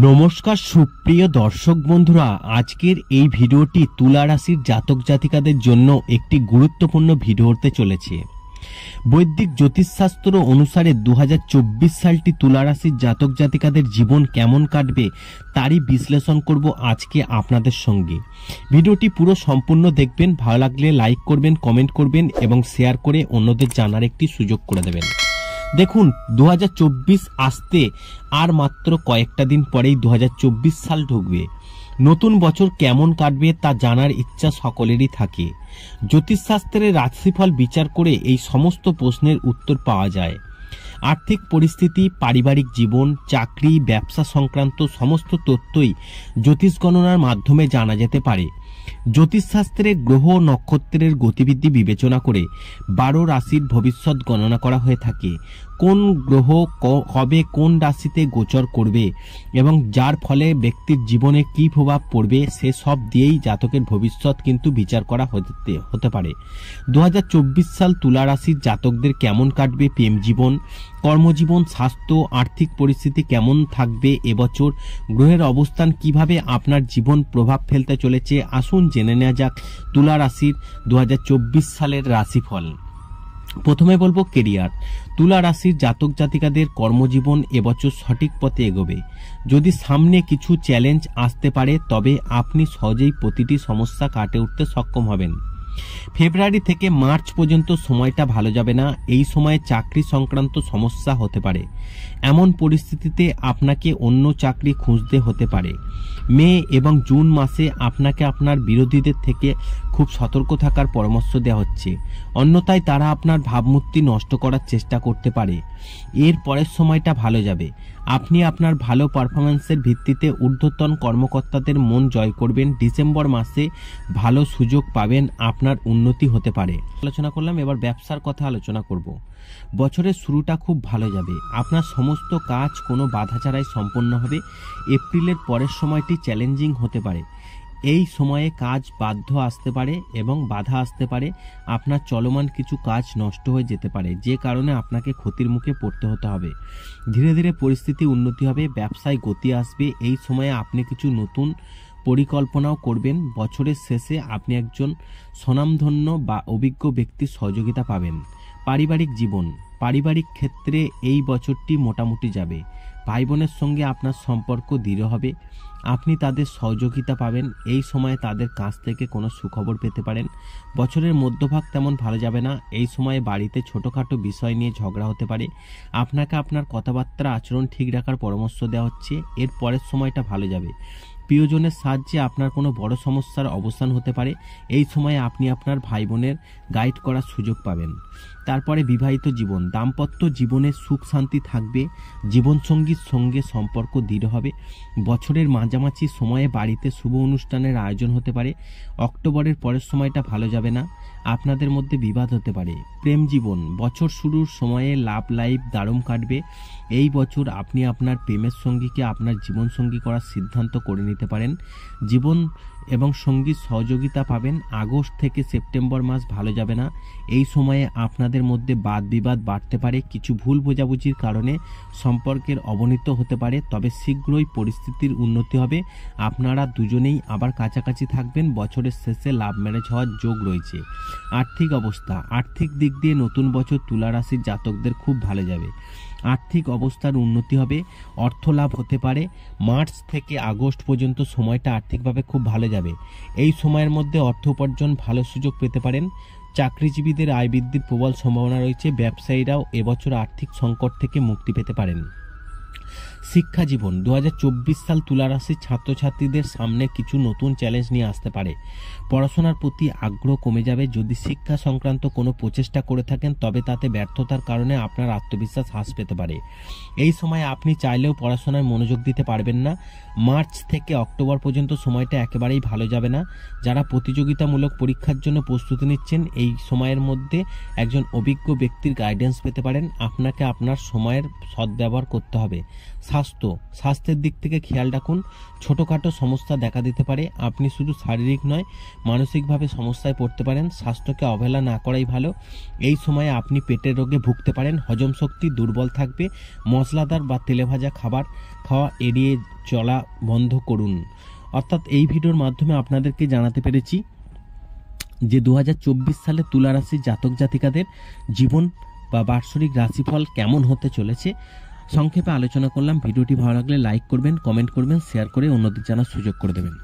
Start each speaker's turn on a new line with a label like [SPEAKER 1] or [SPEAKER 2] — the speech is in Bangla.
[SPEAKER 1] নমস্কার সুপ্রিয় দর্শক বন্ধুরা, আজকের এই ভিডিওটি তুলা রাশির জাতক জাতিকাদের জন্য একটি গুরুত্বপূর্ণ ভিডিও হতে চলেছে। বৈদিক জ্যোতিষশাস্ত্র অনুসারে 2024 সালটি তুলা রাশির জাতক জাতিকাদের জীবন কেমন কাটবে তারই বিশ্লেষণ করব আজকে আপনাদের সঙ্গে। ভিডিওটি পুরো সম্পূর্ণ দেখবেন, ভালো লাগলে লাইক করবেন, কমেন্ট করবেন এবং শেয়ার করে অন্যদের জানার একটি সুযোগ করে দেবেন। দেখুন, 2024 আসতে আর মাত্র কয়েকটা দিন পরেই 2024 সাল ঢুকবে। নতুন বছর কেমন কাটবে তা জানার ইচ্ছা সকলেরই থাকে। জ্যোতিষশাস্ত্রের রাশিফল বিচার করে এই সমস্ত প্রশ্নের উত্তর পাওয়া যায়। আর্থিক পরিস্থিতি, পারিবারিক জীবন, চাকরি, ব্যবসা সংক্রান্ত সমস্ত তথ্যই জ্যোতিষ গণনার মাধ্যমে জানা যেতে পারে। জ্যোতিষশাস্ত্রে গ্রহ নক্ষত্রের গতিবিধি বিবেচনা করে 12 রাশির ভবিষ্যৎ গণনা করা হয়ে থাকে। কোন গ্রহ কবে কোন রাশিতে গোচর করবে এবং যার ফলে ব্যক্তির জীবনে কী প্রভাব পড়বে সে সব দিয়েই জাতকের ভবিষ্যৎ কিন্তু বিচার করা হতে পারে। 2024 সাল তুলা রাশির জাতকদের কেমন কাটবে প্রেম জীবন, কর্মজীবন, স্বাস্থ্য, আর্থিক পরিস্থিতি কেমন থাকবে এবছর, গ্রহের অবস্থান কিভাবে আপনার জীবন প্রভাব ফেলতে চলেছে, আসুন জেনে নেওয়া যাক তুলা রাশির 2024 সালের রাশিফল। প্রথমে বলবো কেরিয়ার। তুলা রাশির জাতক জাতিকাদের কর্মজীবন এবছর সঠিক পথে এগোবে। যদি সামনে কিছু চ্যালেঞ্জ আসতে পারে তবে আপনি সহজেই প্রতিটি সমস্যা কাটে উঠতে সক্ষম হবেন। ফেব্রুয়ারি থেকে মার্চ পর্যন্ত সময়টা ভালো যাবে না। এই সময়ে চাকরি সংক্রান্ত সমস্যা হতে পারে। এমন পরিস্থিতিতে আপনাকে অন্য চাকরি খুঁজতে হতে পারে। মে এবং জুন মাসে আপনাকে আপনার বিরোধীদের থেকে খুব সতর্ক থাকার পরামর্শ দেওয়া হচ্ছে, অন্যথায় তারা আপনার ভাবমূর্তি নষ্ট করার চেষ্টা করতে পারে। এর পরের সময়টা ভালো যাবে। আপনি আপনার ভালো পারফরম্যান্সের ভিত্তিতে ঊর্ধ্বতন কর্মকর্তাদের মন জয় করবেন। ডিসেম্বর মাসে ভালো সুযোগ পাবেন, আপনার উন্নতি হতে পারে। আলোচনা করলাম, এবার ব্যবসার কথা আলোচনা করব। বছরের শুরুটা খুব ভালো যাবে। আপনার সমস্ত কাজ কোনো বাধা ছাড়াই সম্পন্ন হবে। এপ্রিলের পরের সময়টি চ্যালেঞ্জিং হতে পারে। এই সময়ে কাজ আসতে পারে এবং বাধা আসতে পারে। আপনার চলমান কিছু কাজ নষ্ট হয়ে যেতে পারে, যে কারণে আপনাকে ক্ষতির মুখে পড়তে হতে হবে। ধীরে ধীরে পরিস্থিতি উন্নতি হবে, ব্যবসায় গতি আসবে। এই সময়ে আপনি কিছু নতুন পরিকল্পনাও করবেন। বছরের শেষে আপনি একজন স্বনামধন্য বা অভিজ্ঞ ব্যক্তির সহযোগিতা পাবেন। পারিবারিক জীবন, পারিবারিক ক্ষেত্রে এই বছরটি মোটামুটি যাবে। ভাই বোনের সঙ্গে আপনার সম্পর্ক দৃঢ় হবে। আপনি তাদের সহযোগিতা পাবেন। এই সময়ে তাদের কাছ থেকে কোনো সুখবর পেতে পারেন। বছরের মধ্যভাগ তেমন ভালো যাবে না। এই সময়ে বাড়িতে ছোটোখাটো বিষয় নিয়ে ঝগড়া হতে পারে। আপনাকে আপনার কথাবার্তা আচরণ ঠিক রাখার পরামর্শ দেওয়া হচ্ছে। এর পরের সময়টা ভালো যাবে। প্রিয়জনের সাহায্যে আপনার কোনো বড় সমস্যার অবসান হতে পারে। এই সময়ে আপনি আপনার ভাই বোনের গাইড করার সুযোগ পাবেন। তারপরে বিবাহিত জীবন, দাম্পত্য জীবনে সুখ শান্তি থাকবে। জীবনসঙ্গীর সঙ্গে সম্পর্ক দৃঢ় হবে। বছরের মাঝামাঝি সময়ে বাড়িতে শুভ অনুষ্ঠানের আয়োজন হতে পারে। অক্টোবরের পরের সময়টা ভালো যাবে না, আপনাদের মধ্যে বিবাদ হতে পারে। প্রেম জীবন, বছর শুরুর সময়ে লাভ লাইফ দারুণ কাটবে। এই বছর আপনি আপনার প্রেমের সঙ্গীকে আপনার জীবনসঙ্গী করার সিদ্ধান্ত করে নিতে পারেন। জীবন এবং সঙ্গীর সহযোগিতা পাবেন। আগস্ট থেকে সেপ্টেম্বর মাস ভালো যাবে না। এই সময়ে আপনাদের মধ্যে বাদ বিবাদ বাড়তে পারে। কিছু ভুল বোঝাবুঝির কারণে সম্পর্কের অবনতি হতে পারে, তবে শীঘ্রই পরিস্থিতির উন্নতি হবে। আপনারা দুজনেই আবার কাছাকাছি থাকবেন। বছরের শেষে লাভ ম্যারেজ হওয়ার যোগ রয়েছে। আর্থিক অবস্থা, আর্থিক দিক দিয়ে নতুন বছর তুলা রাশির জাতকদের খুব ভালো যাবে। আর্থিক অবস্থার উন্নতি হবে, অর্থ লাভ হতে পারে। মার্চ থেকে আগস্ট পর্যন্ত সময়টা আর্থিকভাবে খুব ভালো যাবে। এই সময়ের মধ্যে অর্থ উপার্জন ভালো সুযোগ পেতে পারেন। চাকরিজীবীদের আয় বৃদ্ধির প্রবল সম্ভাবনা রয়েছে। ব্যবসায়ীরাও এবছর আর্থিক সংকট থেকে মুক্তি পেতে পারেন। শিক্ষা জীবন, 2024 সাল তুলা রাশির ছাত্রছাত্রীদের সামনে কিছু নতুন চ্যালেঞ্জ নিয়ে আসতে পারে। পড়াশোনার প্রতি আগ্রহ কমে যাবে। যদি শিক্ষা সংক্রান্ত কোনো প্রচেষ্টা করে থাকেন তবে তাতে ব্যর্থতার কারণে আপনার আত্মবিশ্বাস হ্রাস পেতে পারে। এই সময় আপনি চাইলেও পড়াশোনায় মনোযোগ দিতে পারবেন না। মার্চ থেকে অক্টোবর পর্যন্ত সময়টা একেবারেই ভালো যাবে না। যারা প্রতিযোগিতামূলক পরীক্ষার জন্য প্রস্তুতি নিচ্ছেন এই সময়ের মধ্যে একজন অভিজ্ঞ ব্যক্তির গাইডেন্স পেতে পারেন। আপনাকে আপনার সময়ের সদ্ব্যবহার করতে হবে। স্বাস্থ্যের দিক থেকে খেয়াল রাখুন। ছোটোখাটো সমস্যা দেখা দিতে পারে। আপনি শুধু শারীরিক নয় মানসিকভাবে সমস্যায় পড়তে পারেন। স্বাস্থ্যকে অবহেলা না করাই ভালো। এই সময়ে আপনি পেটের রোগে ভুগতে পারেন। হজম শক্তি দুর্বল থাকবে। মশলাদার বা তেলেভাজা খাবার খাওয়া এড়িয়ে চলা বন্ধ করুন। অর্থাৎ এই ভিডিওর মাধ্যমে আপনাদেরকে জানাতে পেরেছি যে 2024 সালে তুলা রাশির জাতক জাতিকাদের জীবন বা বার্ষিক রাশিফল কেমন হতে চলেছে সংক্ষেপে আলোচনা করলাম। ভিডিওটি ভালো লাগলে লাইক করবেন, কমেন্ট করবেন, শেয়ার করে অন্যদের জানার সুযোগ করে দেবেন।